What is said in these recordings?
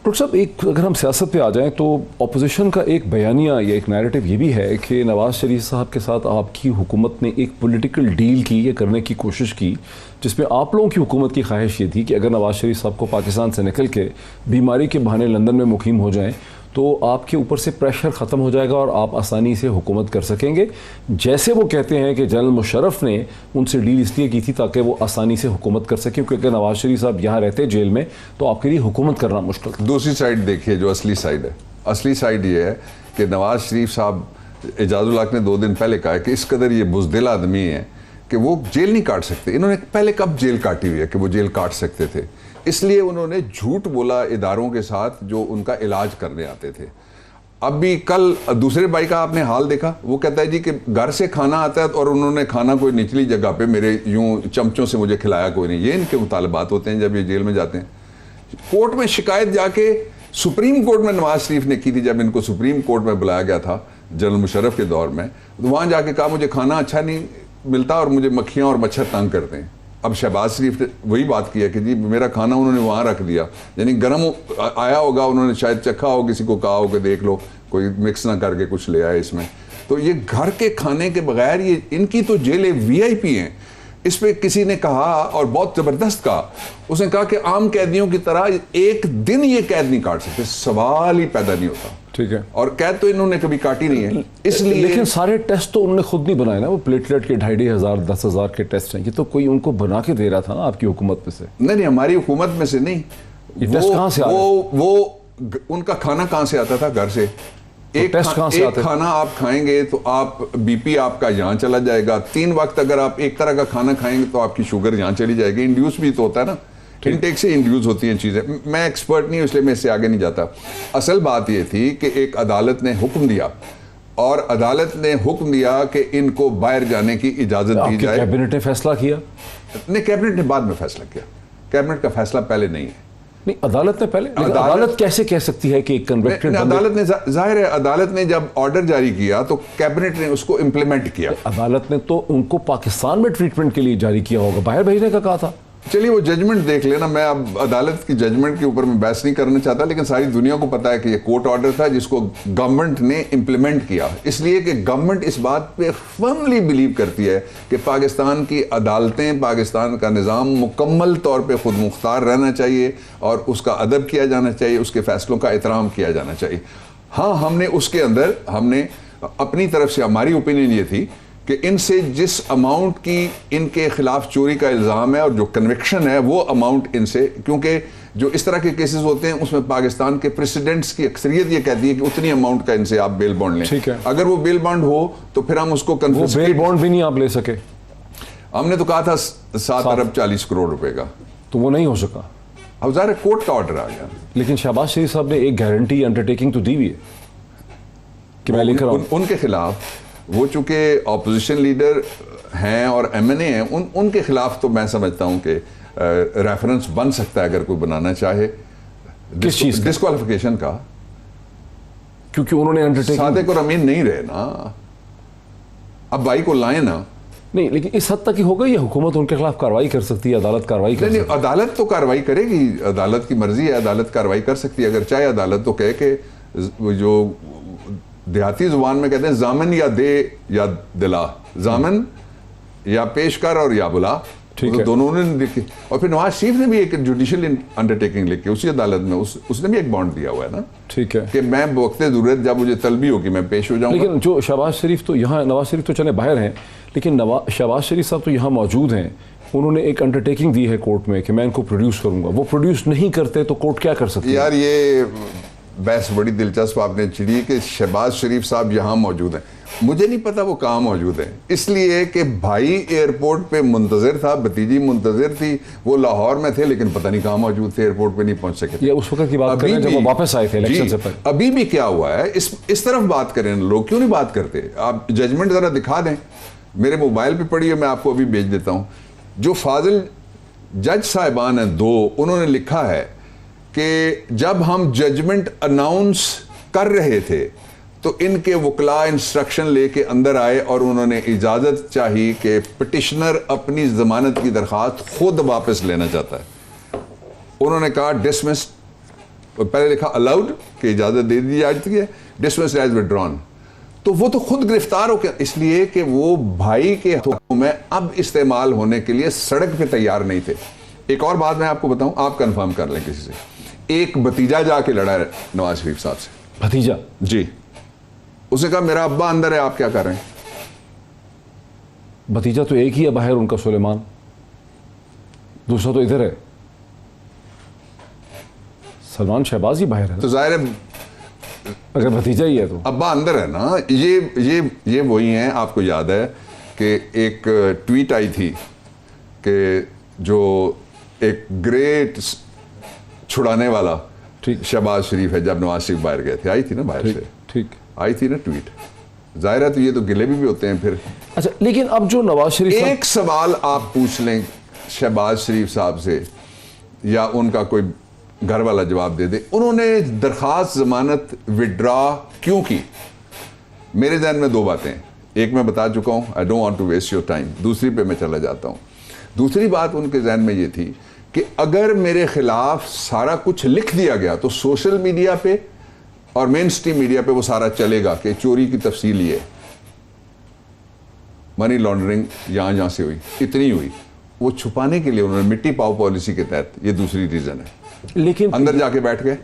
Doctor साहब, एक अगर हम सियासत पे आ जाएं तो अपोजिशन का एक बयानिया या एक नैरेटिव ये भी है कि नवाज़ शरीफ साहब के साथ आपकी हुकूमत ने एक पॉलिटिकल डील की या करने की कोशिश की, जिसमें आप लोगों की हुकूमत की ख्वाहिश ये थी कि अगर नवाज़ शरीफ साहब को पाकिस्तान से निकल के बीमारी के बहाने लंदन में मुकीम हो जाएं तो आपके ऊपर से प्रेशर ख़त्म हो जाएगा और आप आसानी से हुकूमत कर सकेंगे। जैसे वो कहते हैं कि जनरल मुशर्रफ ने उनसे डील इसलिए की थी ताकि वो आसानी से हुकूमत कर सकें, क्योंकि अगर नवाज़ शरीफ साहब यहाँ रहते जेल में तो आपके लिए हुकूमत करना मुश्किल था। दूसरी साइड देखिए, जो असली साइड है, असली साइड ये है कि नवाज़ शरीफ साहब, एजाजुल हक ने 2 दिन पहले कहा कि इस कदर ये बुज़दिल आदमी है कि वो जेल नहीं काट सकते। इन्होंने पहले कब जेल काटी हुई है कि वो जेल काट सकते थे, इसलिए उन्होंने झूठ बोला इदारों के साथ जो उनका इलाज करने आते थे। अब भी कल दूसरे भाई का आपने हाल देखा, वो कहता है जी कि घर से खाना आता है और उन्होंने खाना कोई निचली जगह पे मेरे यूं चमचों से मुझे खिलाया कोई नहीं। ये इनके मुतालबात होते हैं जब ये जेल में जाते हैं। कोर्ट में शिकायत जाके सुप्रीम कोर्ट में नवाज शरीफ ने की थी, जब इनको सुप्रीम कोर्ट में बुलाया गया था जनरल मुशर्रफ के दौर में, तो वहाँ जाके कहा मुझे खाना अच्छा नहीं मिलता और मुझे मक्खियाँ और मच्छर तंग करते हैं। अब शहबाज शरीफ ने वही बात की है कि जी मेरा खाना उन्होंने वहाँ रख दिया, यानी गर्म आया होगा, उन्होंने शायद चखा हो, किसी को कहा हो कि देख लो कोई मिक्स ना करके कुछ ले आए इसमें। तो ये घर के खाने के बगैर ये इनकी तो जेलें वीआईपी हैं। इस पे किसी ने कहा और बहुत ज़बरदस्त कहा, उसने कहा कि आम कैदियों की तरह एक दिन ये कैद नहीं काट सकते, सवाल ही पैदा नहीं होता। ठीक है, और कैद तो इन्होंने कभी काटी नहीं है, इसलिए। लेकिन सारे टेस्ट तो उन्होंने खुद नहीं बनाए ना, वो प्लेटलेट के 2,500 10,000 के टेस्ट हैं, ये तो कोई उनको बना के दे रहा था ना आपकी हुकूमत में से। नहीं, हमारी हुकूमत में से नहीं। ये टेस्ट कहाँ से आ रहे हैं? वो उनका खाना कहाँ से आता था? घर से। एक खाना आप खाएंगे तो आप बीपी आपका यहाँ चला जाएगा। 3 वक्त अगर आप एक तरह का खाना खाएंगे तो आपकी शुगर यहाँ चली जाएगी। इंड्यूस भी तो होता है ना, इनटेक से इंड्यूस होती हैं चीज़ें। मैं एक्सपर्ट नहीं हूँ इसलिए मैं इससे आगे नहीं जाता। असल बात ये थी कि एक अदालत ने हुक्म दिया और अदालत ने हुक्म दिया कि इनको बाहर जाने की इजाज़त दी जाए। कैबिनेट ने फैसला किया? नहीं, कैबिनेट ने बाद में फैसला किया, कैबिनेट का फैसला पहले नहीं है। नहीं, अदालत ने पहले। अदालत कैसे कह सकती है कि कन्विक्टेड? अदालत ने, जाहिर है अदालत ने जब ऑर्डर जारी किया तो कैबिनेट ने उसको इम्प्लीमेंट किया। अदालत ने तो उनको पाकिस्तान में ट्रीटमेंट के लिए जारी किया होगा, बाहर भेजने का कहा था। चलिए वो जजमेंट देख लेना, मैं अब अदालत की जजमेंट के ऊपर मैं बहस नहीं करना चाहता, लेकिन सारी दुनिया को पता है कि ये कोर्ट ऑर्डर था जिसको गवर्नमेंट ने इम्प्लीमेंट किया, इसलिए कि गवर्नमेंट इस बात पे फर्मली बिलीव करती है कि पाकिस्तान की अदालतें, पाकिस्तान का निज़ाम मुकम्मल तौर पे खुद मुख्तार रहना चाहिए और उसका अदब किया जाना चाहिए, उसके फैसलों का एहतराम किया जाना चाहिए। हाँ, हमने उसके अंदर हमने अपनी तरफ से, हमारी ओपिनियन ये थी कि इनसे जिस अमाउंट की इनके खिलाफ चोरी का इल्ज़ाम है और जो कन्विक्शन है वो अमाउंट इनसे, क्योंकि जो इस तरह के केसेस होते हैं उसमें पाकिस्तान के प्रेसिडेंट्स की अक्सरियत ये कहती है कि उतनी अमाउंट का इनसे आप बेल बॉन्ड लें। ठीक है, अगर वो बेल बॉन्ड हो तो फिर हम उसको बेल बॉन्ड भी नहीं आप ले सके। हमने तो कहा था 7 अरब 40 करोड़ रुपए का, तो वो नहीं हो सका। अब ज़ाहिर कोर्ट का ऑर्डर आ गया। लेकिन शहबाज शरीफ साहब ने एक गारंटी अंडरटेकिंग तो दी हुई है कि मैं लेकर आऊं उनके खिलाफ। वो चूंकि ऑपोजिशन लीडर हैं और एमएनए हैं, उनके खिलाफ तो मैं समझता हूं कि रेफरेंस बन सकता है अगर कोई बनाना चाहे। किस चीज? डिस्क्वालिफिकेशन का, क्योंकि उन्होंने अंडरटेकिंग, सादिक और अमीन नहीं रहे ना, अब भाई को लाए ना। नहीं, लेकिन इस हद तक ही होगा ये हुकूमत उनके खिलाफ कार्रवाई कर सकती है, अदालत कार्रवाई कर सकती है। अदालत तो कार्रवाई करेगी, अदालत की मर्जी है, अदालत कार्रवाई कर सकती है। अगर चाहे अदालत तो कहे कि जो देहाती जुबान में कहते हैं जामिन या दे या दिला, जामिन या पेश कर और या बुला, तो दोनों ने लिखी। और फिर नवाज शरीफ ने भी एक जुडिशियल अंडरटेकिंग लिखी उसी अदालत में, उसने भी एक बॉन्ड दिया हुआ है ना। ठीक है, कि मैं वक्त ज़रूरत जब मुझे तलबी होगी मैं पेश हो जाऊंगा। लेकिन जो शहबाज शरीफ तो यहाँ, नवाज शरीफ तो चले बाहर हैं, लेकिन शहबाज शरीफ साहब तो यहाँ मौजूद हैं। उन्होंने एक अंडरटेकिंग दी है कोर्ट में कि मैं इनको प्रोड्यूस करूंगा, वो प्रोड्यूस नहीं करते तो कोर्ट क्या कर सकती है? यार ये बहस बड़ी दिलचस्प आपने छिड़ी कि शहबाज शरीफ साहब यहाँ मौजूद हैं। मुझे नहीं पता वो कहाँ मौजूद हैं, इसलिए कि भाई एयरपोर्ट पे मुंतज़िर था, भतीजी मुंतज़िर थी, वो लाहौर में थे लेकिन पता नहीं कहाँ मौजूद थे, एयरपोर्ट पे नहीं पहुंच सके। ये उस वक्त की बात करें जब वो वापस आए थे इलेक्शन से पहले। अभी भी क्या हुआ है, इस तरफ बात करें, लोग क्यों नहीं बात करते? आप जजमेंट ज़रा दिखा दें, मेरे मोबाइल पर पढ़िए, मैं आपको अभी भेज देता हूँ। जो फाजिल जज साहिबान हैं 2, उन्होंने लिखा है कि जब हम जजमेंट अनाउंस कर रहे थे तो इनके वकला इंस्ट्रक्शन लेके अंदर आए और उन्होंने इजाज़त चाही कि पिटिशनर अपनी ज़मानत की दरख्वास्त खुद वापस लेना चाहता है। उन्होंने कहा डिसमिस, पहले लिखा अलाउड कि इजाज़त दे दी जा चुकी है, डिसमिस्ड एज विड्रॉन। तो वो तो खुद गिरफ्तार हो गया इसलिए कि वो भाई के हाथों में अब इस्तेमाल होने के लिए सड़क पे तैयार नहीं थे। एक और बात मैं आपको बताऊं, आप कंफर्म कर लें किसी से, एक भतीजा जाके लड़ा है नवाज शरीफ साहब से। भतीजा? जी। उसने कहा मेरा अब्बा अंदर है, आप क्या कर रहे हैं? भतीजा तो एक ही है बाहर, उनका सुलेमान, दूसरा तो इधर है, सलमान शहबाज ही बाहर है। तो जाहिर है अगर भतीजा ही है तो अब्बा अंदर है ना। ये वही हैं। आपको याद है कि एक ट्वीट आई थी कि जो एक ग्रेट छुड़ाने वाला ठीक शहबाज शरीफ है, जब नवाज शरीफ बाहर गए थे, आई थी ना बाहर से, ठीक आई थी ना ट्वीट। जाहिर है तो ये तो गिले भी होते हैं फिर। अच्छा, लेकिन अब जो नवाज शरीफ एक सवाल आप पूछ लें शहबाज शरीफ साहब से या उनका कोई घर वाला जवाब दे दे, उन्होंने दरखास्त जमानत विड्रॉ क्यों की? मेरे जहन में दो बातें हैं। एक मैं बता चुका हूं, I don't want to waste your time. दूसरी पे मैं चला जाता हूं। दूसरी बात उनके जहन में ये थी कि अगर मेरे खिलाफ सारा कुछ लिख दिया गया तो सोशल मीडिया पे और मेन स्ट्रीम मीडिया पे वो सारा चलेगा कि चोरी की तफसील ये, मनी लॉन्ड्रिंग यहां जहां से हुई, इतनी हुई। वो छुपाने के लिए उन्होंने मिट्टी पाओ पॉलिसी के तहत, ये दूसरी रीजन है, लेकिन अंदर जाके बैठ गए।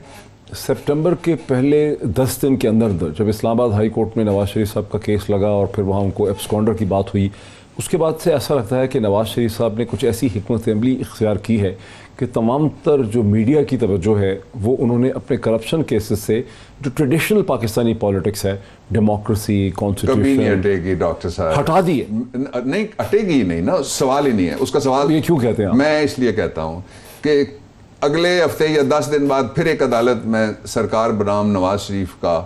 सितंबर के पहले 10 दिन के अंदर जब इस्लामाबाद हाई कोर्ट में नवाज शरीफ साहब का केस लगा और फिर वहाँ उनको एब्सकॉन्डर की बात हुई, उसके बाद से ऐसा लगता है कि नवाज शरीफ साहब ने कुछ ऐसी हिकमत अमली इख्तियार की है कि तमाम तर जो मीडिया की तवज्जो है वो उन्होंने अपने करप्शन केसेस से, जो ट्रेडिशनल पाकिस्तानी पॉलिटिक्स है, डेमोक्रेसी, कभी नहीं कॉन्स्टिट्यूशन, हटेगी डॉक्टर साहब, हटा दिए। नहीं हटेगी ही नहीं ना, सवाल ही नहीं है उसका। सवाल ये क्यों कहते हैं आप? मैं इसलिए कहता हूं कि अगले हफ्ते या 10 दिन बाद फिर एक अदालत में सरकार बनाम नवाज शरीफ का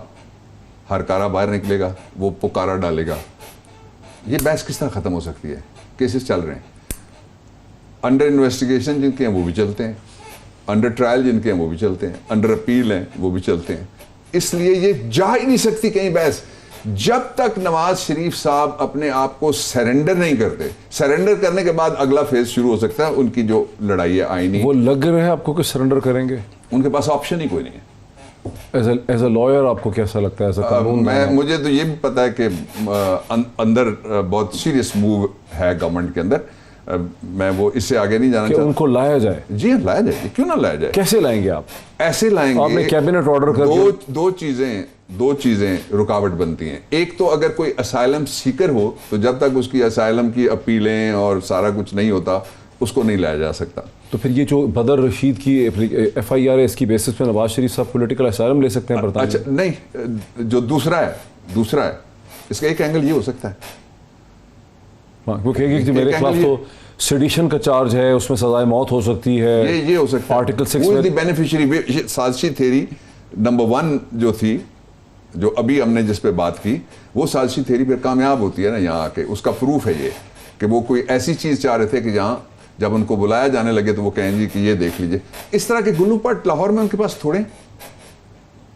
हरकारा बाहर निकलेगा, वो पुकारा डालेगा। ये बहस किस तरह खत्म हो सकती है? केसेस चल रहे हैं, अंडर इन्वेस्टिगेशन जिनके हैं वो भी चलते हैं, अंडर ट्रायल जिनके हैं वो भी चलते हैं, अंडर अपील हैं वो भी चलते हैं। इसलिए ये जा ही नहीं सकती कहीं बहस जब तक नवाज शरीफ साहब अपने आप को सरेंडर नहीं करते। सरेंडर करने के बाद अगला फेज शुरू हो सकता है उनकी जो लड़ाई है आईनी। वो लग रहे हैं आपको कि सरेंडर करेंगे? उनके पास ऑप्शन ही कोई नहीं है। एज अ लॉयर आपको कैसा लगता है? एज अ कानून मुझे तो ये भी पता है कि अंदर बहुत सीरियस मूव है गवर्नमेंट के अंदर। मैं वो इससे आगे नहीं जाना चाहता। उनको लाया जाए? जी हाँ, लाया जाए, क्यों ना लाया जाए। कैसे लाएंगे आप? ऐसे लाएंगे, आपने कैबिनेट ऑर्डर कर दो चीजें रुकावट बनती हैं। एक तो अगर कोई असाइलम सीकर हो तो जब तक उसकी असाइलम की अपीलें और सारा कुछ नहीं होता उसको नहीं लाया जा सकता। तो फिर ये जो बदर रशीद की FIR है, इसकी बेसिस पे नवाज शरीफ साहब पॉलिटिकल असाइलम ले सकते हैं बरतानिया? अच्छा नहीं, जो दूसरा है इसका एक एंगल ये हो सकता है, हाँ, वो कहेगी कि मेरे खिलाफ तो सेडिशन का चार्ज है, उसमें सजाए मौत हो सकती है। ये हो सकता है। आर्टिकल 6 में बेनिफिशियरी साजिशी थ्योरी नंबर 1 जो थी, जो अभी हमने जिस पे बात की, वो साजिशी थ्योरी फिर कामयाब होती है ना यहाँ आके। उसका प्रूफ है ये कि वो कोई ऐसी चीज चाह रहे थे कि जहाँ जब उनको बुलाया जाने लगे तो वो कहेंगे कि ये देख लीजिए। इस तरह के गुल्लू पट लाहौर में उनके पास थोड़े,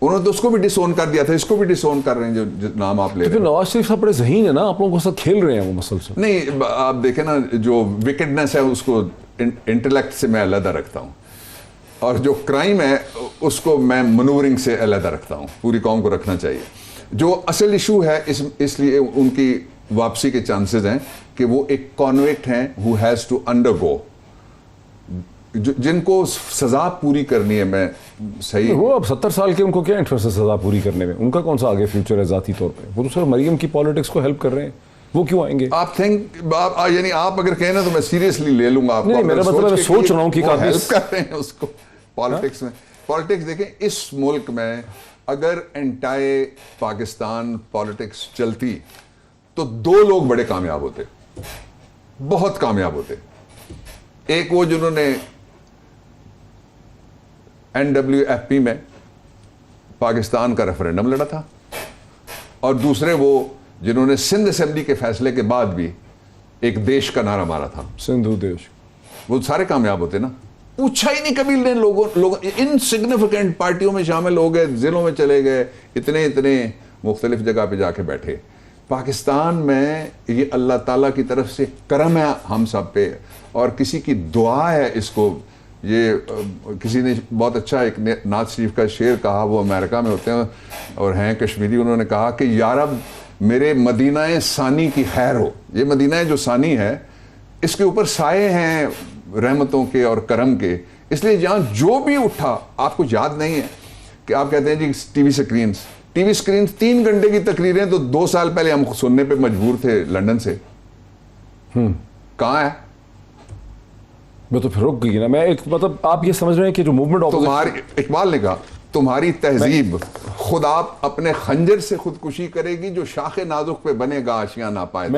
उन्होंने तो उसको भी डिसोन कर दिया था, इसको भी डिसोन कर रहे हैं जो नाम आप ले रहे हैं। तो नवाज शरीफ साहब बड़े ज़हीन है ना, आप लोगों के साथ खेल रहे हैं वो मसलसल। नहीं, आप देखें ना, जो विकेडनेस है उसको इंटेलेक्ट से मैं अलग रखता हूँ और जो क्राइम है उसको मैं मनूवरिंग से अलग रखता हूँ। पूरी कौम को रखना चाहिए। जो असल इशू है इसलिए उनकी वापसी के चांसेस हैं कि वो एक कॉन्विक्ट हैं हु हैज़ टू अंडरगो, जिनको सजा पूरी करनी है। मैं सही, वो अब 70 साल के, उनको क्या इंटरेस्ट है सजा पूरी करने में? उनका कौन सा आगे फ्यूचर है जाती तौर पे? वो तो सर मरियम की पॉलिटिक्स को हेल्प कर रहे हैं, वो क्यों आएंगे? आप यानी आप अगर कहें ना तो मैं सीरियसली ले लूंगा आपको। नहीं, मेरा मतलब मैं सोच रहा हूँ कि काफी हेल्प कर रहे हैं उसको पॉलिटिक्स में। पॉलिटिक्स देखें, इस मुल्क में अगर एंटायर पाकिस्तान पॉलिटिक्स चलती तो 2 लोग बड़े कामयाब होते, बहुत कामयाब होते। एक वो जिन्होंने NWFP में पाकिस्तान का रेफरेंडम लड़ा था, और दूसरे वो जिन्होंने सिंध असेंबली के फैसले के बाद भी एक देश का नारा मारा था, सिंधु देश। वो सारे कामयाब होते ना। पूछा ही नहीं कभी ने लोग इनसिग्निफिकेंट पार्टियों में शामिल हो गए, जिलों में चले गए, इतने मुख्तलिफ जगह पे जाके बैठे। पाकिस्तान में ये अल्लाह ताला की तरफ से करम है हम सब पे, और किसी की दुआ है इसको ये किसी ने बहुत अच्छा एक नाज शरीफ का शेर कहा, वो अमेरिका में होते हैं और हैं कश्मीरी, उन्होंने कहा कि यारब मेरे मदीना सानी की खैर हो। ये मदीना जो सानी है इसके ऊपर साए हैं रहमतों के और करम के, इसलिए जहाँ जो भी उठा, आपको याद नहीं है कि आप कहते हैं जी टीवी स्क्रीन 3 घंटे की तकरीरें तो 2 साल पहले हम सुनने पे मजबूर थे लंदन से, कहाँ है? मैं तो फिर रुक गई ना। मैं एक मतलब आप ये समझ रहे हैं कि जो मूवमेंट तुम्हारी, इकबाल ने कहा तुम्हारी तहजीब खुद आप अपने खंजर से खुदकुशी करेगी, जो शाखे नाजुक पे बनेगा आशियां ना पाए।